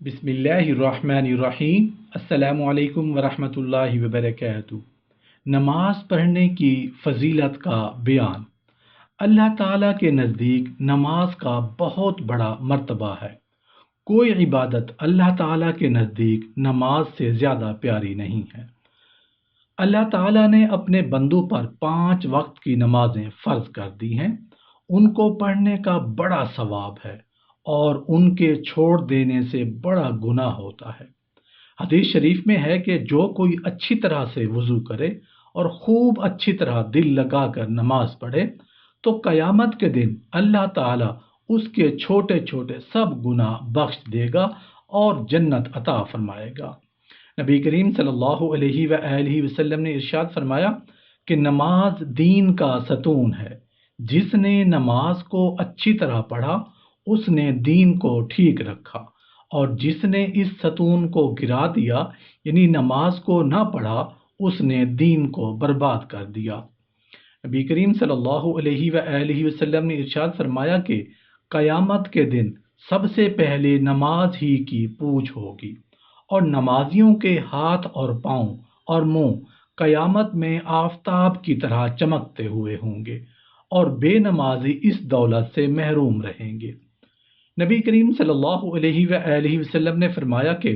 بسم اللہ الرحمن الرحیم۔ السلام علیکم ورحمۃ اللہ وبرکاتہ۔ نماز پڑھنے کی فضیلت کا بیان۔ اللہ تعالیٰ کے نزدیک نماز کا بہت بڑا مرتبہ ہے۔ کوئی عبادت اللہ تعالیٰ کے نزدیک نماز سے زیادہ پیاری نہیں ہے۔ اللہ تعالیٰ نے اپنے بندوں پر 5 وقت کی نمازیں فرض کر دی ہیں۔ ان کو پڑھنے کا بڑا ثواب ہے اور ان کے چھوڑ دینے سے بڑا گناہ ہوتا ہے۔ حدیث شریف میں ہے کہ جو کوئی اچھی طرح سے وضو کرے اور خوب اچھی طرح دل لگا کر نماز پڑھے تو قیامت کے دن اللہ تعالیٰ اس کے چھوٹے چھوٹے سب گناہ بخش دے گا اور جنت عطا فرمائے گا۔ نبی کریم صلی اللہ علیہ وآلہ وسلم نے ارشاد فرمایا کہ نماز دین کا ستون ہے۔ جس نے نماز کو اچھی طرح پڑھا اس نے دین کو ٹھیک رکھا، اور جس نے اس ستون کو گرا دیا یعنی نماز کو نہ پڑھا اس نے دین کو برباد کر دیا۔ نبی کریم صلی اللہ علیہ وآلہ وسلم نے ارشاد فرمایا کہ قیامت کے دن سب سے پہلے نماز ہی کی پوچھ ہوگی، اور نمازیوں کے ہاتھ اور پاؤں اور منہ قیامت میں آفتاب کی طرح چمکتے ہوئے ہوں گے، اور بے نمازی اس دولت سے محروم رہیں گے۔ نبی کریم صلی اللہ علیہ وآلہ وسلم نے فرمایا کہ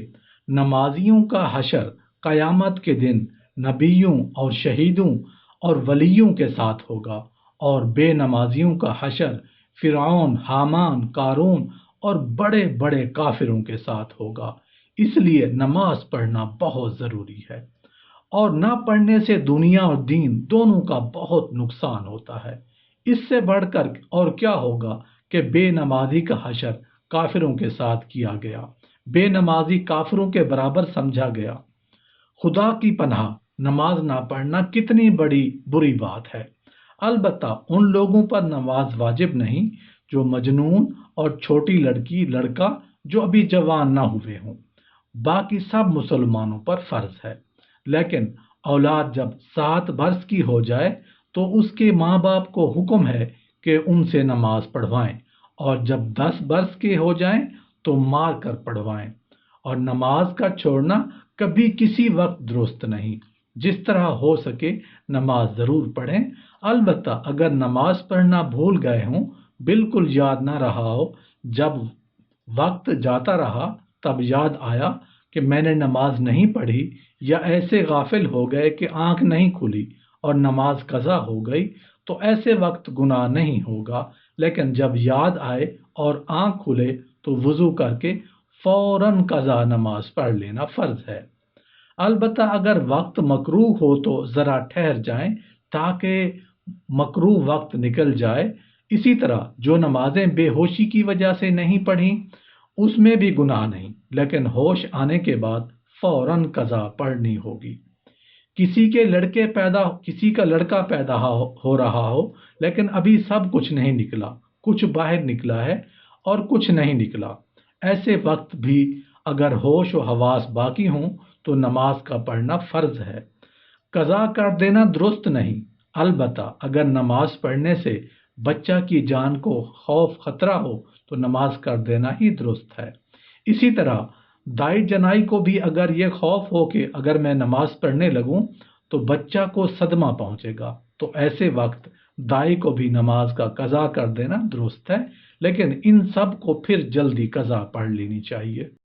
نمازیوں کا حشر قیامت کے دن نبیوں اور شہیدوں اور ولیوں کے ساتھ ہوگا، اور بے نمازیوں کا حشر فرعون، حامان، قارون اور بڑے بڑے کافروں کے ساتھ ہوگا۔ اس لیے نماز پڑھنا بہت ضروری ہے، اور نہ پڑھنے سے دنیا اور دین دونوں کا بہت نقصان ہوتا ہے۔ اس سے بڑھ کر اور کیا ہوگا کہ بے نمازی کا حشر کافروں کے ساتھ کیا گیا، بے نمازی کافروں کے برابر سمجھا گیا۔ خدا کی پناہ، نماز نہ پڑھنا کتنی بڑی بری بات ہے۔ البتہ ان لوگوں پر نماز واجب نہیں جو مجنون اور چھوٹی لڑکی لڑکا جو ابھی جوان نہ ہوئے ہوں، باقی سب مسلمانوں پر فرض ہے۔ لیکن اولاد جب 7 برس کی ہو جائے تو اس کے ماں باپ کو حکم ہے کہ ان سے نماز پڑھوائیں، اور جب 10 برس کے ہو جائیں تو مار کر پڑھوائیں۔ اور نماز کا چھوڑنا کبھی کسی وقت درست نہیں۔ جس طرح ہو سکے نماز ضرور پڑھیں۔ البتہ اگر نماز پڑھنا بھول گئے ہوں، بالکل یاد نہ رہا ہو، جب وقت جاتا رہا تب یاد آیا کہ میں نے نماز نہیں پڑھی، یا ایسے غافل ہو گئے کہ آنکھ نہیں کھلی اور نماز قضا ہو گئی، تو ایسے وقت گناہ نہیں ہوگا۔ لیکن جب یاد آئے اور آنکھ کھلے تو وضو کر کے فوراً قضا نماز پڑھ لینا فرض ہے۔ البتہ اگر وقت مکروہ ہو تو ذرا ٹھہر جائیں تاکہ مکروہ وقت نکل جائے۔ اسی طرح جو نمازیں بے ہوشی کی وجہ سے نہیں پڑھیں اس میں بھی گناہ نہیں، لیکن ہوش آنے کے بعد فوراً قضا پڑھنی ہوگی۔ کسی کا لڑکا پیدا ہو رہا ہو لیکن ابھی سب کچھ نہیں نکلا، کچھ باہر نکلا ہے اور کچھ نہیں نکلا، ایسے وقت بھی اگر ہوش و حواس باقی ہوں تو نماز کا پڑھنا فرض ہے۔ قضا کر دینا درست نہیں، البتہ اگر نماز پڑھنے سے بچہ کی جان کو خوف خطرہ ہو تو نماز کر دینا ہی درست ہے۔ اسی طرح دائی جنائی کو بھی اگر یہ خوف ہو کہ اگر میں نماز پڑھنے لگوں تو بچہ کو صدمہ پہنچے گا، تو ایسے وقت دائی کو بھی نماز کا قضا کر دینا درست ہے، لیکن ان سب کو پھر جلدی قضا پڑھ لینی چاہیے۔